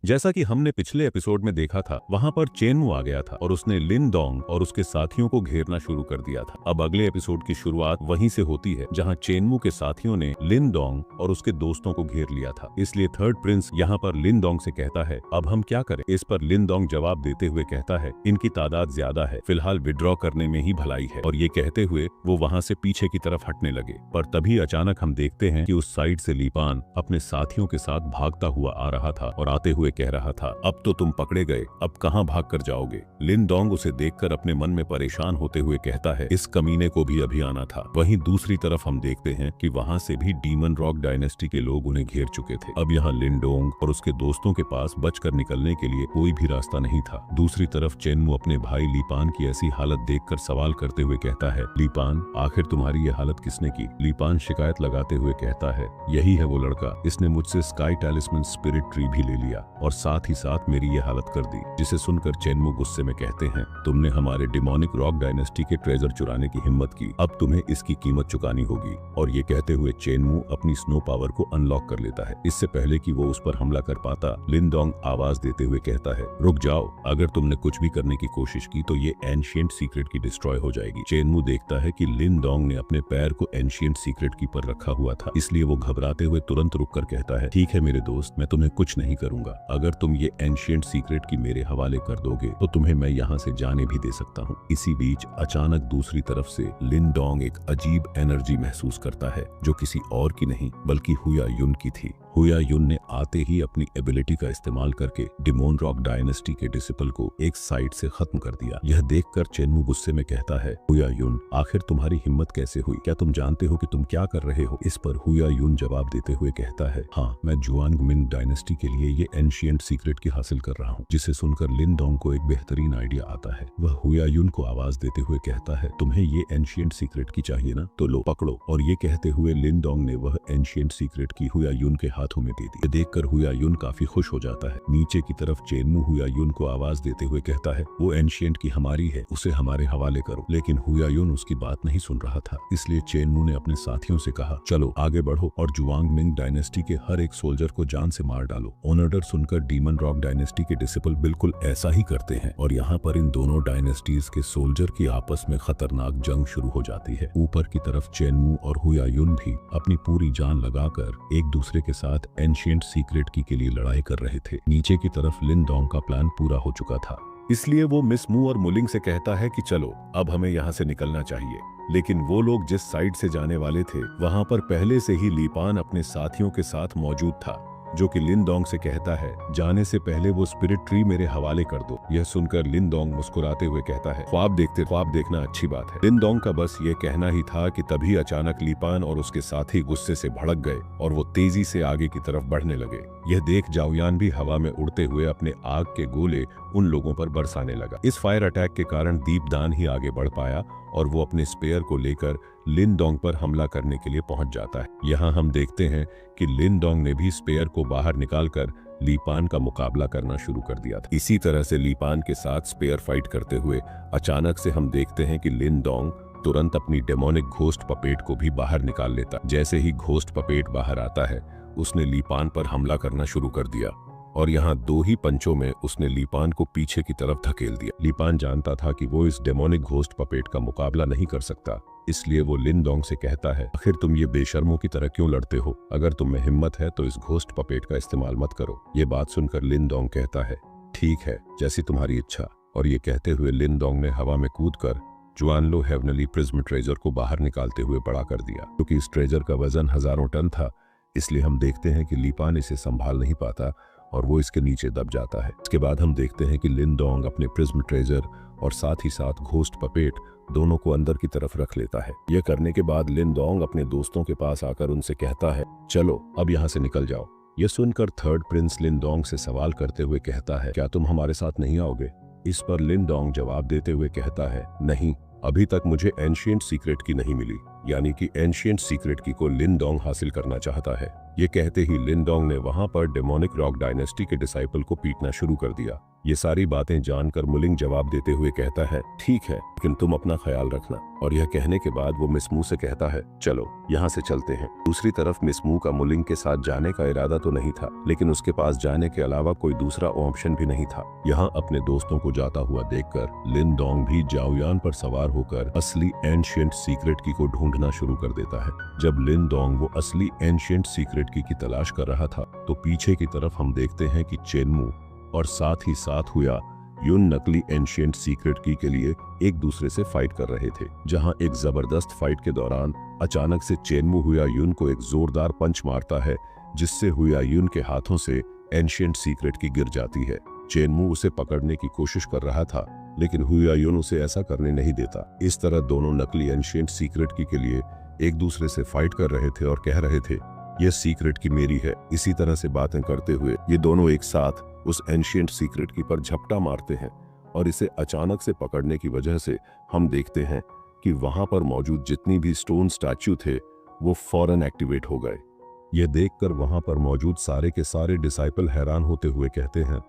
जैसा कि हमने पिछले एपिसोड में देखा था, वहाँ पर चेनमू आ गया था और उसने लिन डोंग और उसके साथियों को घेरना शुरू कर दिया था। अब अगले एपिसोड की शुरुआत वहीं से होती है जहाँ चेनमू के साथियों ने लिन डोंग और उसके दोस्तों को घेर लिया था। इसलिए थर्ड प्रिंस यहाँ पर लिन डोंग से कहता है, अब हम क्या करें? इस पर लिन डोंग जवाब देते हुए कहता है, इनकी तादाद ज्यादा है, फिलहाल विड्रॉ करने में ही भलाई है। और ये कहते हुए वो वहाँ से पीछे की तरफ हटने लगे। पर तभी अचानक हम देखते हैं कि उस साइड से लीपान अपने साथियों के साथ भागता हुआ आ रहा था और आते हुए कह रहा था, अब तो तुम पकड़े गए, अब कहाँ भाग कर जाओगे? लिन डोंग उसे देखकर अपने मन में परेशान होते हुए कहता है, इस कमीने को भी अभी आना था। वहीं दूसरी तरफ हम देखते हैं कि वहाँ से भी डीमन रॉक डायनेस्टी के लोग उन्हें घेर चुके थे। अब यहाँ लिन डोंग और उसके दोस्तों के पास बचकर निकलने के लिए कोई भी रास्ता नहीं था। दूसरी तरफ चेनमू अपने भाई लीपान की ऐसी हालत देखकर सवाल करते हुए कहता है, लीपान, आखिर तुम्हारी ये हालत किसने की? लीपान शिकायत लगाते हुए कहता है, यही है वो लड़का, इसने मुझसे स्काई टैलिस्मैन स्पिरिट ट्री भी ले लिया और साथ ही साथ मेरी ये हालत कर दी। जिसे सुनकर चेनमू गुस्से में कहते हैं, तुमने हमारे डिमोनिक रॉक डायनेस्टी के ट्रेजर चुराने की हिम्मत की, अब तुम्हें इसकी कीमत चुकानी होगी। और ये कहते हुए चेनमू अपनी स्नो पावर को अनलॉक कर लेता है। इससे पहले कि वो उस पर हमला कर पाता, लिन डोंग आवाज देते हुए कहता है, रुक जाओ, अगर तुमने कुछ भी करने की कोशिश की तो ये एंशिएंट सीक्रेट की डिस्ट्रॉय हो जाएगी। चेनमू देखता है कि लिन डोंग ने अपने पैर को एंशिएंट सीक्रेट की पर रखा हुआ था, इसलिए वो घबराते हुए तुरंत रुक कर कहता है, ठीक है मेरे दोस्त, मैं तुम्हें कुछ नहीं करूंगा। अगर तुम ये एंशिएंट सीक्रेट की मेरे हवाले कर दोगे तो तुम्हें मैं यहाँ से जाने भी दे सकता हूँ। इसी बीच अचानक दूसरी तरफ से लिन डोंग एक अजीब एनर्जी महसूस करता है जो किसी और की नहीं बल्कि हुया युन की थी। हुया युन ने आते ही अपनी एबिलिटी का इस्तेमाल करके डिमोन रॉक डायनेस्टी के डिसिपल को एक साइड से खत्म कर दिया। यह देखकर चेनमू गुस्से में कहता है, हुया युन, आखिर तुम्हारी हिम्मत कैसे हुई? क्या तुम जानते हो कि तुम क्या कर रहे हो? इस पर हुया युन जवाब देते हुए कहता है, हाँ, मैं जुआंग मिंग डायनेस्टी के लिए ये एंशिएंट सीक्रेट की हासिल कर रहा हूँ। जिसे सुनकर लिन डोंग को एक बेहतरीन आइडिया आता है। वह हुया युन को आवाज देते हुए कहता है, तुम्हें ये एंशिएंट सीक्रेट की चाहिए ना, तो लो पकड़ो। और ये कहते हुए लिन डोंग ने वह एंशिएंट सीक्रेट की हुया युन के हाथों में दे दी। ये देखकर हुया युन काफी खुश हो जाता है। नीचे की तरफ चेनमू हुया युन को आवाज देते हुए कहता है, वो एंशिएंट की हमारी है, उसे हमारे हवाले करो। लेकिन हुया युन उसकी बात नहीं सुन रहा था। इसलिए चेनमू ने अपने साथियों से कहा, चलो आगे बढ़ो और जुआंग मिंग डायनेस्टी के हर एक सोल्जर को जान से मार डालो। ऑर्डर सुनकर डीमन रॉक डायनेस्टी के डिसिपल बिल्कुल ऐसा ही करते हैं और यहाँ पर इन दोनों डायनेस्टीज के सोल्जर की आपस में खतरनाक जंग शुरू हो जाती है। ऊपर की तरफ चेनमू और हुया युन भी अपनी पूरी जान लगाकर एक दूसरे के साथ एंशिएंट सीक्रेट की के लिए लड़ाई कर रहे थे। नीचे की तरफ लिन डोंग का प्लान पूरा हो चुका था, इसलिए वो मिस मू और मुलिंग से कहता है कि चलो अब हमें यहाँ से निकलना चाहिए। लेकिन वो लोग जिस साइड से जाने वाले थे वहां पर पहले से ही लीपान अपने साथियों के साथ मौजूद था, जो कि लिन डोंग से कहता है, जाने से पहले वो स्पिरिट ट्री मेरे हवाले कर दो। यह सुनकर लिन डोंग मुस्कुराते हुए कहता है, ख्वाब देखना अच्छी बात है। लिन डोंग का बस ये कहना ही था कि तभी अचानक लीपान और उसके साथी गुस्से से भड़क गए और वो तेजी से आगे की तरफ बढ़ने लगे। यह देख जाओयान भी हवा में उड़ते हुए अपने आग के गोले उन लोगों पर बरसाने लगा। इस फायर अटैक के कारण दीपदान ही आगे बढ़ पाया और वो अपने स्पेयर को लेकर लिन डोंग पर हमला करने के लिए पहुंच जाता है। यहाँ हम देखते हैं कि लिन डोंग ने भी स्पेयर को बाहर निकालकर लीपान का मुकाबला करना शुरू कर दिया था। इसी तरह से लीपान के साथ स्पेयर फाइट करते हुए अचानक से हम देखते हैं कि लिन डोंग तुरंत अपनी डेमोनिक घोस्ट पपेट को भी बाहर निकाल लेता। जैसे ही घोस्ट पपेट बाहर आता है, उसने लीपान पर हमला करना शुरू कर दिया और यहाँ दो ही पंचों में उसने लीपान को पीछे की तरफ धकेल दिया। लीपान जानता था कि वो इस डेमोनिक घोस्ट पपेट का मुकाबला नहीं कर सकता, इसलिए वो लिन डोंग से कहता है, आखिर तुम ये बेशर्मों की तरह क्यों लड़ते हो? अगर तुम में हिम्मत है तो इस घोस्ट पपेट का इस्तेमाल मत करो। ये बात सुनकर लिन डोंग कहता है, ठीक है, जैसी तुम्हारी इच्छा। और ये कहते हुए लिन डोंग ने हवा में कूदकर जुआनलो हेवनली प्रिज्म ट्रेजर को बाहर निकालते हुए बड़ा कर दिया। क्योंकि इस ट्रेजर का वजन हजारों टन था, इसलिए हम देखते हैं कि लीपान इसे संभाल नहीं पाता और वो इसके नीचे दब जाता है। इसके बाद हम देखते हैं कि लिन डोंग अपने प्रिज्म ट्रेजर और साथ ही साथ घोस्ट पपेट दोनों को अंदर की तरफ रख लेता है। यह करने के बाद लिन डोंग अपने दोस्तों के पास आकर उनसे कहता है, चलो अब यहाँ से निकल जाओ। यह सुनकर थर्ड प्रिंस लिन डोंग से सवाल करते हुए कहता है, क्या तुम हमारे साथ नहीं आओगे? इस पर लिन डोंग जवाब देते हुए कहता है, नहीं, अभी तक मुझे एंशिएंट सीक्रेट की नहीं मिली। यानी कि एंशिएंट सीक्रेट की को लिनडोंग हासिल करना चाहता है। ये कहते ही लिनडोंग ने वहां पर डेमोनिक रॉक डायनेस्टी के डिसाइपल को पीटना शुरू कर दिया। ये सारी बातें जानकर मुलिंग जवाब देते हुए कहता है, ठीक है, लेकिन तुम अपना ख्याल रखना। और यह कहने के बाद वो मिस मू से कहता है, चलो यहाँ से चलते हैं। दूसरी तरफ मिस मू का मुलिंग के साथ जाने का इरादा तो नहीं था, लेकिन उसके पास जाने के अलावा कोई दूसरा ऑप्शन भी नहीं था। यहाँ अपने दोस्तों को जाता हुआ देखकर लिनडोंग भी जाओयान पर सवार होकर असली एंशिएंट सीक्रेट की को ढूंढना शुरू कर देता है। जब लिनडोंग वो असली एंशिएंट सीक्रेट की तलाश कर रहा था तो पीछे की तरफ हम देखते हैं कि चेनमू और साथ ही साथ हुआ यून नकली एंशिएंट सीक्रेट की के लिए एक दूसरे से फाइट कर रहे थे। जहां एक जबरदस्त फाइट के दौरान अचानक से चेनमू हुआ यून को एक जोरदार पंच मारता है, जिससे हुआ यून के हाथों से एंशिएंट सीक्रेट की गिर जाती है। चेनमू उसे पकड़ने की कोशिश कर रहा था, लेकिन हुआ यून उसे ऐसा करने नहीं देता। इस तरह दोनों नकली एंशिएंट सीक्रेट की के लिए एक दूसरे से फाइट कर रहे थे और कह रहे थे, यह सीक्रेट की मेरी है। इसी तरह से बातें करते हुए ये दोनों एक साथ उस एंशिएंट सीक्रेट की पर झपटा मारते हैं और इसे अचानक से पकड़ने की वजह से हम देखते हैं कि वहां पर मौजूद जितनी भी स्टोन स्टैच्यू थे वो फौरन एक्टिवेट हो गए। ये देखकर वहां पर मौजूद सारे के सारे डिसाइपल हैरान होते हुए कहते हैं,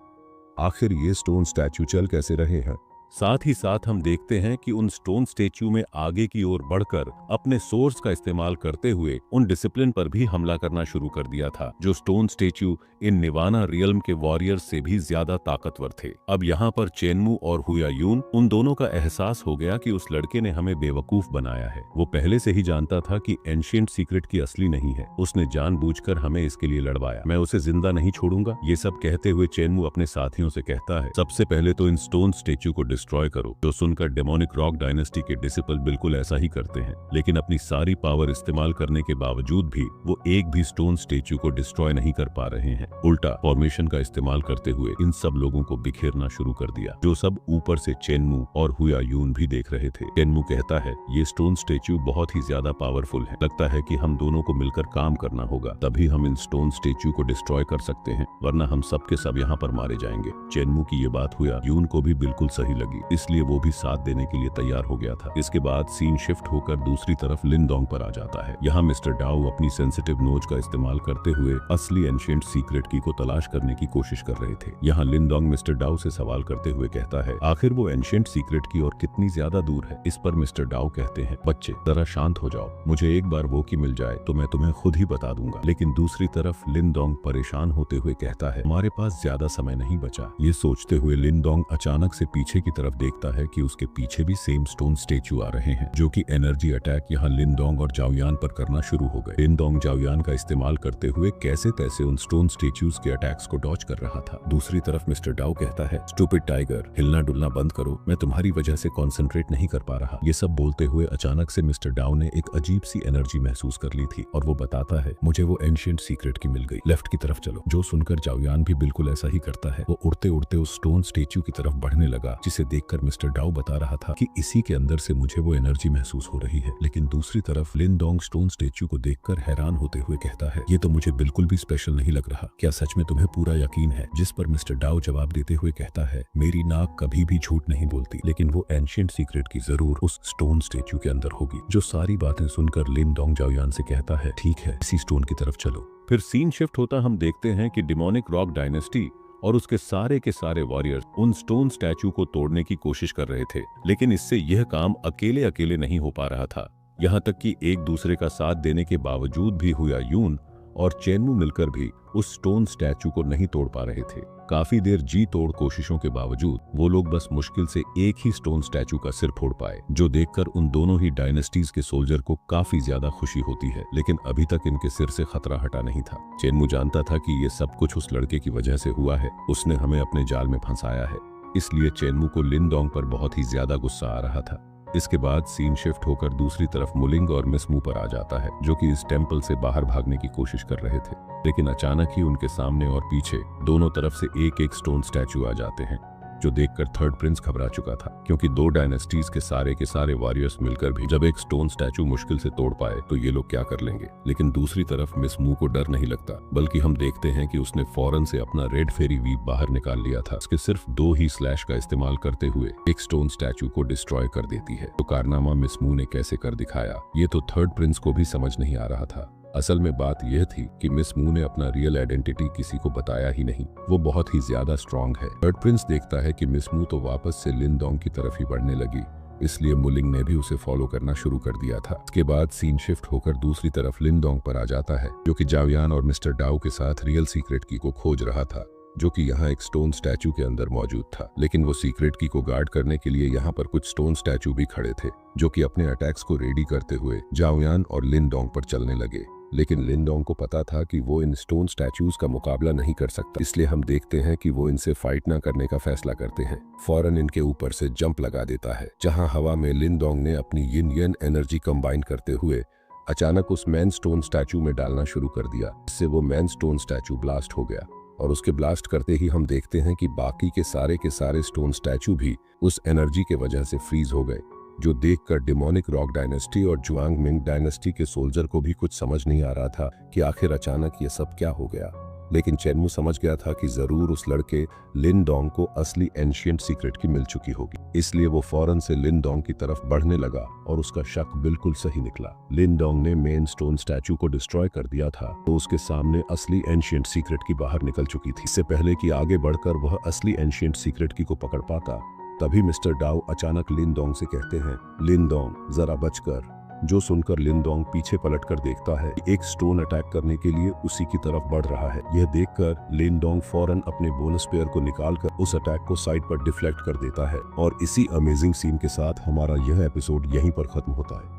आखिर ये स्टोन स्टैच्यू चल कैसे रहे हैं। साथ ही साथ हम देखते हैं कि उन स्टोन स्टैच्यू में आगे की ओर बढ़कर अपने सोर्स का इस्तेमाल करते हुए उन डिसिप्लिन पर भी हमला करना शुरू कर दिया था, जो स्टोन स्टैच्यू इन निवाना रियल्म के वॉरियर्स से भी ज्यादा ताकतवर थे। अब यहाँ पर चेनमू और हुआ यून उन दोनों का एहसास हो गया कि उस लड़के ने हमें बेवकूफ बनाया है। वो पहले से ही जानता था कि एंशिएंट सीक्रेट की असली नहीं है। उसने जानबूझकर हमें इसके लिए लड़वाया। मैं उसे जिंदा नहीं छोड़ूंगा। ये सब कहते हुए चेनमू अपने साथियों से कहता है, सबसे पहले तो इन स्टोन स्टैच्यू को डिस्ट्रॉय करो। जो सुनकर डेमोनिक रॉक डायनेस्टी के डिसिपल बिल्कुल ऐसा ही करते हैं, लेकिन अपनी सारी पावर इस्तेमाल करने के बावजूद भी वो एक भी स्टोन स्टैच्यू को डिस्ट्रॉय नहीं कर पा रहे हैं। उल्टा फॉर्मेशन का इस्तेमाल करते हुए इन सब लोगों को बिखेरना शुरू कर दिया, जो सब ऊपर से चेनमू और हुआ यून भी देख रहे थे। चेनमू कहता है, ये स्टोन स्टैच्यू बहुत ही ज्यादा पावरफुल है। लगता है कि हम दोनों को मिलकर काम करना होगा, तभी हम इन स्टोन स्टैच्यू को डिस्ट्रॉय कर सकते हैं, वरना हम सब के सब यहाँ पर मारे जाएंगे। चेनमू की ये बात हुआ यून को भी बिल्कुल सही लगी, इसलिए वो भी साथ देने के लिए तैयार हो गया था। इसके बाद सीन शिफ्ट होकर दूसरी तरफ लिनडोंग पर आ जाता है। यहाँ मिस्टर डाउ अपनी सेंसिटिव नोज का इस्तेमाल करते हुए असली एंशिएंट सीक्रेट की को तलाश करने की कोशिश कर रहे थे। यहाँ लिनडोंग मिस्टर डाउ से सवाल करते हुए कहता है, आखिर वो एंशिएंट सीक्रेट की और कितनी ज्यादा दूर है। इस पर मिस्टर डाउ कहते हैं, बच्चे जरा शांत हो जाओ, मुझे एक बार वो की मिल जाए तो मैं तुम्हें खुद ही बता दूंगा। लेकिन दूसरी तरफ लिनडोंग परेशान होते हुए कहता है, हमारे पास ज्यादा समय नहीं बचा। ये सोचते हुए लिनडोंग अचानक से पीछे की तरफ देखता है कि उसके पीछे भी सेम स्टोन स्टैच्यू आ रहे हैं, जो कि एनर्जी अटैक यहाँ लिनडोंग और जाओयान पर करना शुरू हो गए। लिनडोंग जाओयान का इस्तेमाल करते हुए कैसे तैसे उन स्टोन स्टैच्यूज के अटैक्स को डॉज कर रहा था। दूसरी तरफ मिस्टर डाउ कहता है, स्टूपिड टाइगर, हिलना डुलना बंद करो, मैं तुम्हारी वजह से कॉन्सेंट्रेट नहीं कर पा रहा। ये सब बोलते हुए अचानक से मिस्टर डाउ ने एक अजीब सी एनर्जी महसूस कर ली थी और वो बताता है, मुझे वो एंशिएंट सीक्रेट की मिल गई, लेफ्ट की तरफ चलो। जो सुनकर जाओयान भी बिल्कुल ऐसा ही करता है। वो उड़ते उड़ते उस स्टोन स्टैच्यू की तरफ बढ़ने लगा, जिसे देखकर मिस्टर डाउ बता रहा था कि इसी के अंदर से मुझे वो एनर्जी महसूस हो रही है। लेकिन दूसरी तरफ लिनडोंग स्टोन स्टैच्यू को देखकर हैरान होते हुए कहता है, ये तो मुझे बिल्कुल भी स्पेशल नहीं लग रहा। क्या सच में तुम्हें पूरा यकीन है? जिस पर मिस्टर डाउ जवाब देते हुए कहता है, मेरी नाक कभी भी झूठ नहीं बोलती, लेकिन वो एंशिएंट सीक्रेट की जरूर उस स्टोन स्टैच्यू के अंदर होगी। जो सारी बातें सुनकर लिनडोंग जाओयान से कहता है, ठीक है, इसी स्टोन की तरफ चलो। फिर सीन शिफ्ट होता हम देखते हैं कि डेमोनिक रॉक डायनेस्टी और उसके सारे के सारे वॉरियर्स उन स्टोन स्टैच्यू को तोड़ने की कोशिश कर रहे थे, लेकिन इससे यह काम अकेले अकेले नहीं हो पा रहा था। यहाँ तक कि एक दूसरे का साथ देने के बावजूद भी हुआ यून और चेनमू मिलकर भी उस स्टोन स्टैच्यू को नहीं तोड़ पा रहे थे। काफी देर जी तोड़ कोशिशों के बावजूद वो लोग बस मुश्किल से एक ही स्टोन स्टैच्यू का सिर फोड़ पाए, जो देखकर उन दोनों ही डायनेस्टीज के सोल्जर को काफी ज्यादा खुशी होती है। लेकिन अभी तक इनके सिर से खतरा हटा नहीं था। चेनमू जानता था कि ये सब कुछ उस लड़के की वजह से हुआ है, उसने हमें अपने जाल में फंसाया है। इसलिए चेनमू को लिनडोंग पर बहुत ही ज्यादा गुस्सा आ रहा था। इसके बाद सीन शिफ्ट होकर दूसरी तरफ मुलिंग और मिस मू पर आ जाता है, जो कि इस टेंपल से बाहर भागने की कोशिश कर रहे थे। लेकिन अचानक ही उनके सामने और पीछे दोनों तरफ से एक एक स्टोन स्टैच्यू आ जाते हैं। जो देखकर थर्ड प्रिंस घबरा चुका था, क्योंकि 2 डायनेस्टीज के सारे वॉरियर्स मिलकर भी जब एक स्टोन स्टैचू मुश्किल से तोड़ पाए तो ये लोग क्या कर लेंगे। लेकिन दूसरी तरफ मिस मू को डर नहीं लगता, बल्कि हम देखते हैं कि उसने फौरन से अपना रेड फेरी वीप बाहर निकाल लिया था। उसके सिर्फ 2 ही स्लैश का इस्तेमाल करते हुए एक स्टोन स्टैचू को डिस्ट्रॉय कर देती है। तो कारनामा मिस मू ने कैसे कर दिखाया, ये तो थर्ड प्रिंस को भी समझ नहीं आ रहा था। असल में बात यह थी कि मिस मू ने अपना रियल आइडेंटिटी किसी को बताया ही नहीं। वो बहुत ही ज्यादा स्ट्रांग है। थर्ड प्रिंस देखता है कि मिस मू तो वापस से लिन डोंग की तरफ ही बढ़ने लगी, इसलिए मुलिंग ने भी उसे फॉलो करना शुरू कर दिया था। इसके बाद सीन शिफ्ट होकर दूसरी तरफ लिन डोंग पर आ जाता है, जो कि जावियान और मिस्टर डाउ के साथ रियल सीक्रेट की को खोज रहा था, जो कि यहाँ एक स्टोन स्टैचू के अंदर मौजूद था। लेकिन वो सीक्रेट की को गार्ड करने के लिए यहाँ पर कुछ स्टोन स्टैचू भी खड़े थे, जो कि अपने अटैक्स को रेडी करते हुए जावियान और लिन डोंग पर चलने लगे। लेकिन लिन डोंग को पता था कि वो इन स्टोन स्टैचूज का मुकाबला नहीं कर सकता, इसलिए हम देखते हैं कि वो इनसे फाइट ना करने का फैसला करते हैं। फौरन इनके ऊपर से जंप लगा देता है, जहां हवा में लिन डोंग ने अपनी यिन यन एनर्जी कंबाइन करते हुए अचानक उस मैन स्टोन स्टैचू में डालना शुरू कर दिया। इससे वो मैन स्टोन स्टैचू ब्लास्ट हो गया, और उसके ब्लास्ट करते ही हम देखते हैं कि बाकी के सारे स्टोन स्टैचू भी उस एनर्जी के वजह से फ्रीज हो गए, जो देखकर डिमोनिक रॉक डायनेस्टी और जुआंग मिंग डायनेस्टी के सोल्जर को भी कुछ समझ नहीं आ रहा था कि आखिर अचानक ये सब क्या हो गया। लेकिन चेनमू समझ गया था कि जरूर उस लड़के लिन डोंग को असली एंशिएंट सीक्रेट की मिल चुकी होगी, इसलिए वो फौरन से लिन डोंग की तरफ बढ़ने लगा और उसका शक बिल्कुल सही निकला। लिन डोंग ने मेन स्टोन स्टैचू को डिस्ट्रॉय कर दिया था, तो उसके सामने असली एंशिएंट सीक्रेट की बाहर निकल चुकी थी। इससे पहले कि आगे बढ़कर वह असली एंशिएंट सीक्रेट की को पकड़ पाता, तभी मिस्टर डाउ अचानक लिन डोंग से कहते हैं, लिन डोंग जरा बचकर। जो सुनकर लिन डोंग पीछे पलटकर देखता है, एक स्टोन अटैक करने के लिए उसी की तरफ बढ़ रहा है। यह देखकर लिन डोंग फौरन अपने बोनस पेयर को निकालकर उस अटैक को साइड पर डिफ्लेक्ट कर देता है, और इसी अमेजिंग सीन के साथ हमारा यह एपिसोड यहीं पर खत्म होता है।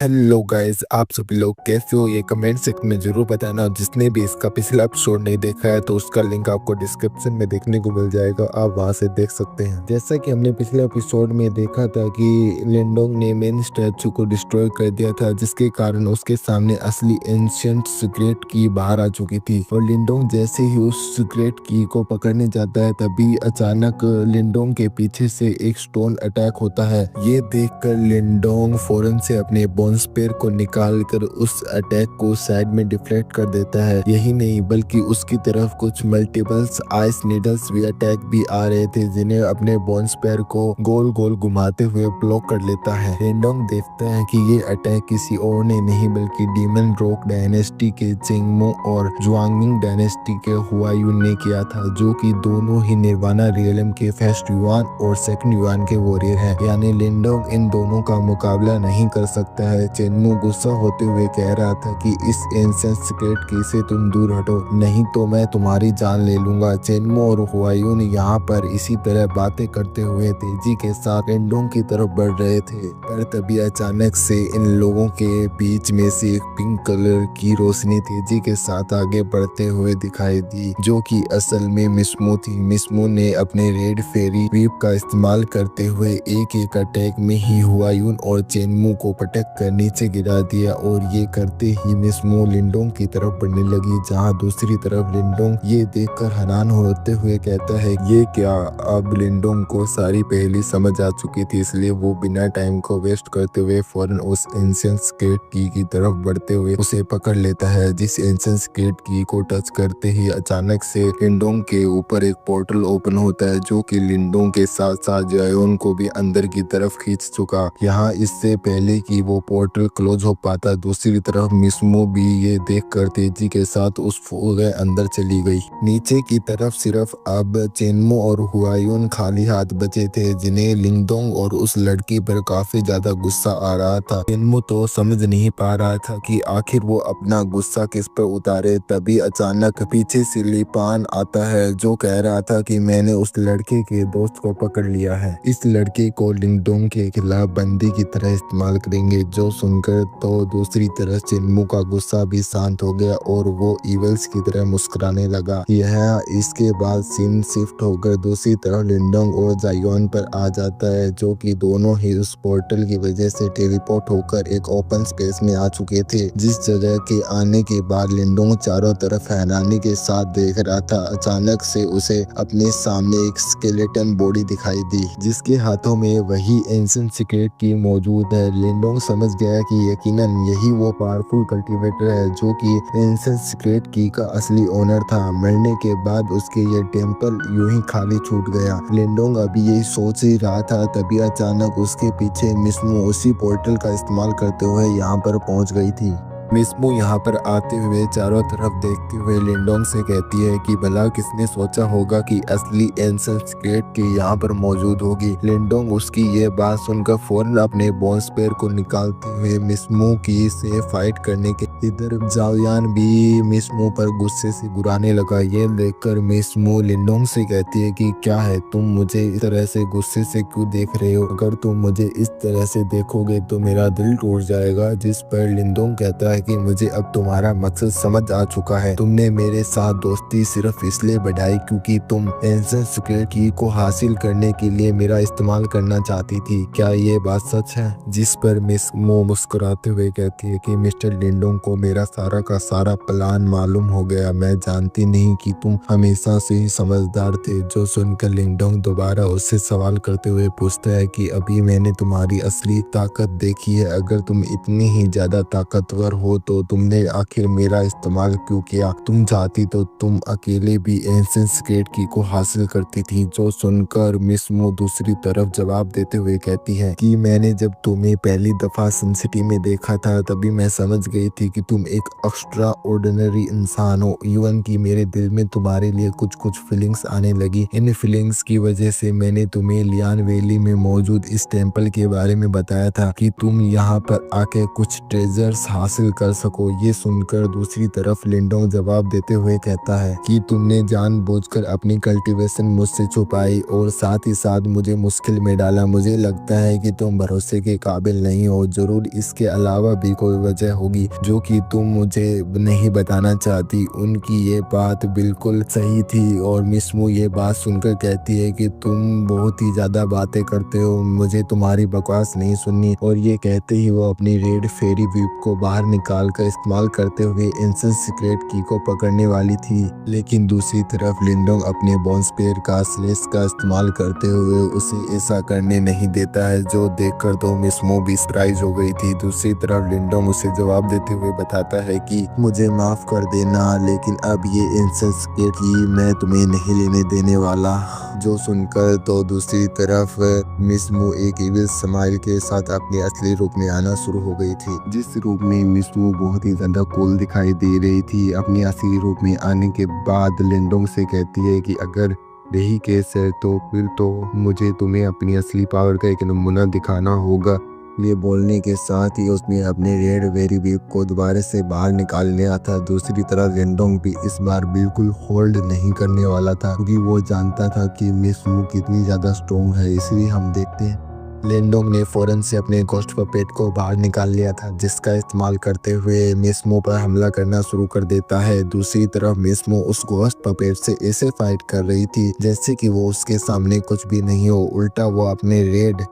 हेलो गाइस, आप सभी लोग कैसे हो? ये कमेंट सेक्शन में जरूर बताना। जिसने भी इसका पिछला एपिसोड नहीं देखा है तो उसका लिंक आपको डिस्क्रिप्शन में देखने को मिल जाएगा, आप वहां से देख सकते हैं। जैसा कि हमने पिछले एपिसोड में देखा था कि लिन डोंग ने मेन स्टैचू को डिस्ट्रॉय कर दिया था, जिसके कारण उसके सामने असली एंशिएंट सीक्रेट की बाहर आ चुकी थी। और लिन डोंग जैसे ही उस सीक्रेट की को पकड़ने जाता है, तभी अचानक लिन डोंग के पीछे से एक स्टोन अटैक होता है। ये देखकर लिन डोंग फौरन से अपने स्पेयर को निकालकर उस अटैक को साइड में डिफ्लेक्ट कर देता है। यही नहीं बल्कि उसकी तरफ कुछ मल्टीपल्स आइस नीडल्स भी अटैक भी आ रहे थे, जिन्हें अपने बोन स्पेयर को गोल गोल घुमाते हुए ब्लॉक कर लेता है। लिन डोंग देखता है कि ये अटैक किसी और ने नहीं बल्कि डीमन रॉक डायनेस्टी के चेंगमो और जुआंगमिंग डायनेस्टी के हुआयुन ने किया था, जो कि दोनों ही निर्वाणा रियलम के फर्स्ट युआन और सेकंड युआन के वॉरियर हैं। यानी लिन डोंग इन दोनों का मुकाबला नहीं कर सकता है। चेनमू गुस्सा होते हुए कह रहा था कि इस एंशिएंट सीक्रेट की से तुम दूर हटो, नहीं तो मैं तुम्हारी जान ले लूंगा। चेनमू और हुआयुन यहाँ पर इसी तरह बातें करते हुए तेजी के साथ लिन डोंग की तरफ बढ़ रहे थे, पर तभी अचानक से इन लोगों के बीच में से एक पिंक कलर की रोशनी तेजी के साथ आगे बढ़ते हुए दिखाई दी, जो कि असल में मिस मू थी। मिस मू ने अपने रेड फेरी वीप का इस्तेमाल करते हुए एक अटैक में ही हुआयुन और चेनमू को पटक कर नीचे गिरा दिया, और ये करते ही मिस मू लिन डोंग की तरफ बढ़ने लगी, जहां दूसरी तरफ लिन डोंग ये देखकर हैरान होते हुए कहता है, ये क्या? अब लिन डोंग को सारी पहेली समझ आ चुकी थी, इसलिए वो बिना टाइम को वेस्ट करते हुए फौरन उस एंशिएंट सीक्रेट की तरफ बढ़ते हुए उसे पकड़ लेता है। जिस एंशिएंट सीक्रेट की को टच करते ही अचानक से लिन डोंग के ऊपर एक पोर्टल ओपन होता है, जो कि लिन डोंग के साथ साथ जायोन को भी अंदर की तरफ खींच चुका। यहाँ इससे पहले कि वो पोर्टल क्लोज हो पाता, दूसरी तरफ मिस मू भी ये देखकर तेजी के साथ उस के अंदर चली गई। नीचे की तरफ सिर्फ अब चेनमू और हुआयुन खाली हाथ बचे थे, जिन्हें लिन डोंग और उस लड़की पर काफी ज्यादा गुस्सा आ रहा था। चेनमू तो समझ नहीं पा रहा था कि आखिर वो अपना गुस्सा किस पर उतारे। तभी अचानक पीछे से लिपान आता है, जो कह रहा था कि मैंने उस लड़के के दोस्त को पकड़ लिया है। इस लड़के को लिन डोंग के खिलाफ बंदी की तरह इस्तेमाल करेंगे, जो जो सुनकर तो दूसरी तरफ चिन्मू का गुस्सा भी शांत हो गया और वो इवल्स की तरह मुस्कुराने लगा। यह इसके बाद सीन शिफ्ट होकर दूसरी तरफ लिंडोंग और जायोन पर आ जाता है, जो कि दोनों ही उस पोर्टल की वजह से टेलीपोर्ट होकर एक ओपन स्पेस में आ चुके थे। जिस जगह के आने के बाद लिंडोंग चारों तरफ हैरानी के साथ देख रहा था, अचानक से उसे अपने सामने एक स्केलेटन बॉडी दिखाई दी, जिसके हाथों में वही एंशिएंट सीक्रेट की मौजूद है। लिंडोंग समझ गया कि यकीनन यही वो पावरफुल कल्टीवेटर है जो कि एंशिएंट सीक्रेट की का असली ओनर था। मरने के बाद उसके ये टेम्पल यूं ही खाली छूट गया। लिंडोंग अभी यही सोच ही रहा था, तभी अचानक उसके पीछे मिसमू उसी पोर्टल का इस्तेमाल करते हुए यहाँ पर पहुँच गई थी। मिसमू यहाँ पर आते हुए चारों तरफ देखते हुए लिंडोंग से कहती है कि भला किसने सोचा होगा कि असली एंशिएंट सीक्रेट की यहाँ पर मौजूद होगी। लिंडोंग उसकी ये बात सुनकर फौरन अपने बोन स्पेयर को निकालते हुए मिसमू की से फाइट करने के इधर जाओयान भी मिसमू पर गुस्से से गुराने लगा। ये देखकर मिसमू लिंडोंग से कहती है कि क्या है, तुम मुझे इस तरह से गुस्से से क्यों देख रहे हो? अगर तुम मुझे इस तरह से देखोगे तो मेरा दिल टूट जाएगा। जिस पर लिंडोंग कहता है कि मुझे अब तुम्हारा मकसद समझ आ चुका है। तुमने मेरे साथ दोस्ती सिर्फ इसलिए बढ़ाई क्योंकि तुम एंशिएंट सीक्रेट की को हासिल करने के लिए मेरा इस्तेमाल करना चाहती थी। क्या ये बात सच है? जिस पर मिस मो मुस्कुराते हुए कहती है कि मिस्टर लिंडोंग को मेरा सारा का सारा प्लान मालूम हो गया। मैं जानती नहीं कि तुम हमेशा से ही समझदार थे। जो सुनकर लिंडोंग दोबारा उससे सवाल करते हुए पूछता है कि अभी मैंने तुम्हारी असली ताकत देखी है। अगर तुम इतनी ही ज्यादा ताकतवर हो तो तुमने आखिर मेरा इस्तेमाल क्यों किया? तुम चाहती तो तुम अकेले भी एंशिएंट सीक्रेट की को हासिल करती थी। जो सुनकर मिसमू दूसरी तरफ जवाब देते हुए कहती है कि मैंने जब तुम्हें पहली दफा सन सिटी में देखा था तभी मैं समझ गई थी कि तुम एक एक्स्ट्रा ऑर्डिनरी इंसान हो। इवन कि मेरे दिल में तुम्हारे लिए कुछ कुछ फीलिंग्स आने लगी। इन फीलिंग्स की वजह से मैंने तुम्हें लियान वैली में मौजूद इस टेम्पल के बारे में बताया था कि तुम यहाँ पर आके कुछ ट्रेजर्स हासिल कर सको। ये सुनकर दूसरी तरफ लिंडोंग जवाब देते हुए कहता है कि तुमने जानबूझकर अपनी कल्टीवेशन मुझसे छुपाई और साथ ही साथ मुझे मुश्किल में डाला। मुझे लगता है कि तुम भरोसे के काबिल नहीं हो। जरूर इसके अलावा भी कोई वजह होगी जो कि तुम मुझे नहीं बताना चाहती। उनकी ये बात बिल्कुल सही थी और मिसमू ये बात सुनकर कहती है कि तुम बहुत ही ज्यादा बातें करते हो, मुझे तुम्हारी बकवास नहीं सुननी। और ये कहते ही वो अपनी रेड फेरी व्हीप को बाहर निकाल कर इस्तेमाल करते हुए एंशिएंट सीक्रेट की को पकड़ने वाली थी, लेकिन दूसरी तरफ लिंडोंग अपने बोन स्पेयर का स्लेश का इस्तेमाल करते हुए उसे ऐसा करने नहीं देता है, जो देखकर तो मिसमू भी सरप्राइज हो गई थी। दूसरी तरफ लिंडोंग उसे जवाब देते हुए बताता है कि मुझे माफ कर देना, लेकिन अब ये एंशिएंट सीक्रेट की मैं तुम्हें नहीं लेने देने वाला। जो सुनकर तो दूसरी तरफ मिसमू एक इविल स्माइल के साथ अपने असली रूप में आना शुरू हो गई थी, जिस रूप में मिसमू बहुत ही ज्यादा कूल दिखाई दे रही थी। अपनी असली रूप में आने के बाद लिंडोंग से कहती है कि अगर यही केस है तो फिर तो मुझे तुम्हें अपनी असली पावर का एक नमूना दिखाना होगा। ये बोलने के साथ ही उसने अपने रेड वेरी व्हीप को दोबारा से बाहर निकाल लिया था। दूसरी तरफ लिंडोंग भी इस बार बिल्कुल होल्ड नहीं करने वाला था, क्योंकि वो जानता था कि मिसमू कितनी ज्यादा स्ट्रॉन्ग है। इसलिए हम देखते हैं लिंडोंग ने फौरन से अपने गोस्ट पपेट को बाहर निकाल लिया था, जिसका इस्तेमाल करते हुए मिसमू पर हमला करना शुरू कर देता है। दूसरी तरफ मिसमू उस गोस्ट पपेट से ऐसे फाइट कर रही थी जैसे कि वो उसके सामने कुछ भी नहीं हो। उल्टा वो अपने रेड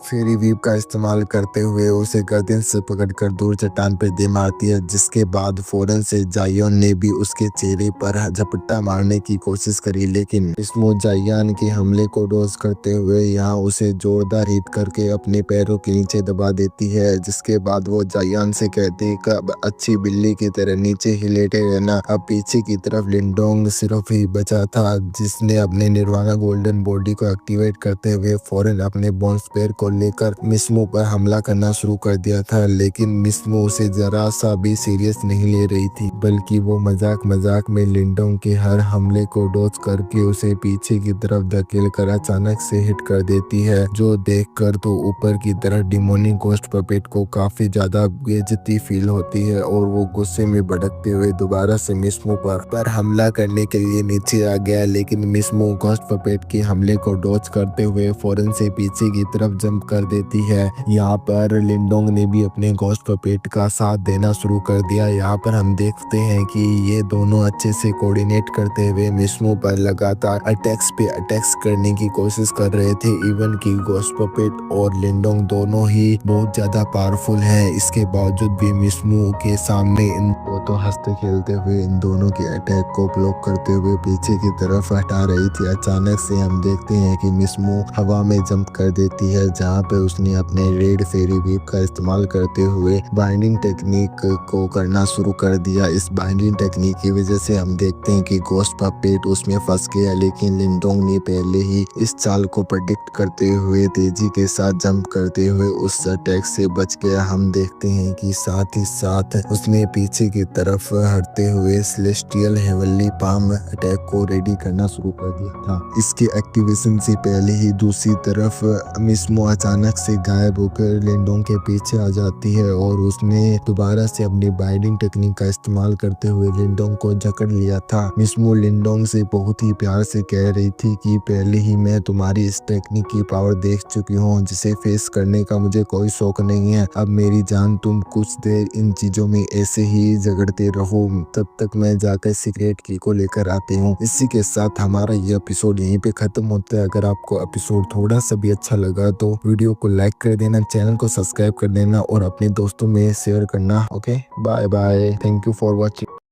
फेरी व्हीप का इस्तेमाल करते हुए उसे गर्दन से पकड़कर दूर चट्टान पर दे मारती है, जिसके बाद फौरन से जायोन ने भी उसके चेहरे पर झपट्टा मारने की कोशिश करी, लेकिन मिसमू जायान के हमले को डॉज करते हुए यहाँ उसे जोरदार हिट करके अपने पैरों के नीचे दबा देती है। जिसके बाद वो जायान से कहती है कि अब अच्छी बिल्ली की तरह नीचे ही लेटे रहना। अब पीछे की तरफ लिंडोंग सिर्फ ही बचा था, जिसने अपने निर्वाणा गोल्डन बॉडी को एक्टिवेट करते हुए फौरन अपने बोन स्पेयर को लेकर मिसमू पर हमला करना शुरू कर दिया था। लेकिन मिसमू उसे जरा सा भी सीरियस नहीं ले रही थी, बल्कि वो मजाक मजाक में लिंडोंग के हर हमले को डॉज करके उसे पीछे की तरफ धकेल कर अचानक से हिट कर देती है, जो देखकर तो ऊपर की तरफ डिमोनिक गोस्ट पपेट को काफी ज्यादा बेइज्जती फील होती है और वो गुस्से में भड़कते हुए दोबारा से मिसमू पर हमला करने के लिए नीचे आ गया। लेकिन मिसमू गोस्ट पपेट के हमले को डॉज करते हुए फौरन से पीछे की तरफ जंप जंप कर देती है। यहाँ पर लिनडोंग ने भी अपने घोस्ट पपेट का साथ देना शुरू कर दिया। यहाँ पर हम देखते हैं कि ये दोनों अच्छे से कोऑर्डिनेट करते हुए मिस्मो पर लगातार अटैक्स पे अटैक्स करने की कोशिश कर रहे थे। इवन की घोस्ट पपेट और लिनडोंग दोनों ही बहुत ज्यादा पावरफुल हैं। इसके बावजूद भी मिस्मो के सामने वो तो हंसते खेलते हुए इन दोनों के अटैक को ब्लॉक करते हुए पीछे की तरफ हटा रही थी। अचानक से हम देखते हैं कि मिस्मो हवा में जंप कर देती है, जहां पे उसने अपने रेड फेरी वीप का इस्तेमाल करते हुए बाइंडिंग टेक्निक को करना शुरू कर दिया। इस बाइंडिंग टेक्निक की वजह से हम देखते हैं कि घोस्ट पपेट उसमें फंस गया, लेकिन लिनडोंग ने पहले ही इस चाल को प्रेडिक्ट करते हुए तेजी के साथ जंप करते हुए उस अटैक से बच गया। हम देखते हैं कि साथ ही साथ उसने पीछे की तरफ हटते हुए सेलेस्टियल हेवनली पाम अटैक को रेडी करना शुरू कर दिया था। इसके एक्टिवेशन से पहले ही दूसरी तरफ मिस्मो अचानक से गायब होकर लिनडोंग के पीछे आ जाती है और उसने दोबारा से अपनी बाइंडिंग टेक्निक का इस्तेमाल करते हुए लिनडोंग को जकड़ लिया था। मिस्मो लिनडोंग से बहुत ही प्यार से कह रही थी कि पहले ही मैं तुम्हारी इस टेक्निक की पावर देख चुकी हूँ, जिसे फेस करने का मुझे कोई शौक नहीं है। अब मेरी जान, तुम कुछ देर इन चीजों में ऐसे ही झगड़ते रहो, तब तक मैं जाकर सीक्रेट की को लेकर आती हूँ। इसी के साथ हमारा ये एपिसोड यहीं पे खत्म होता है। अगर आपको एपिसोड थोड़ा सा भी अच्छा लगा तो वीडियो को लाइक कर देना, चैनल को सब्सक्राइब कर देना और अपने दोस्तों में शेयर करना। Okay, bye bye, thank you for watching.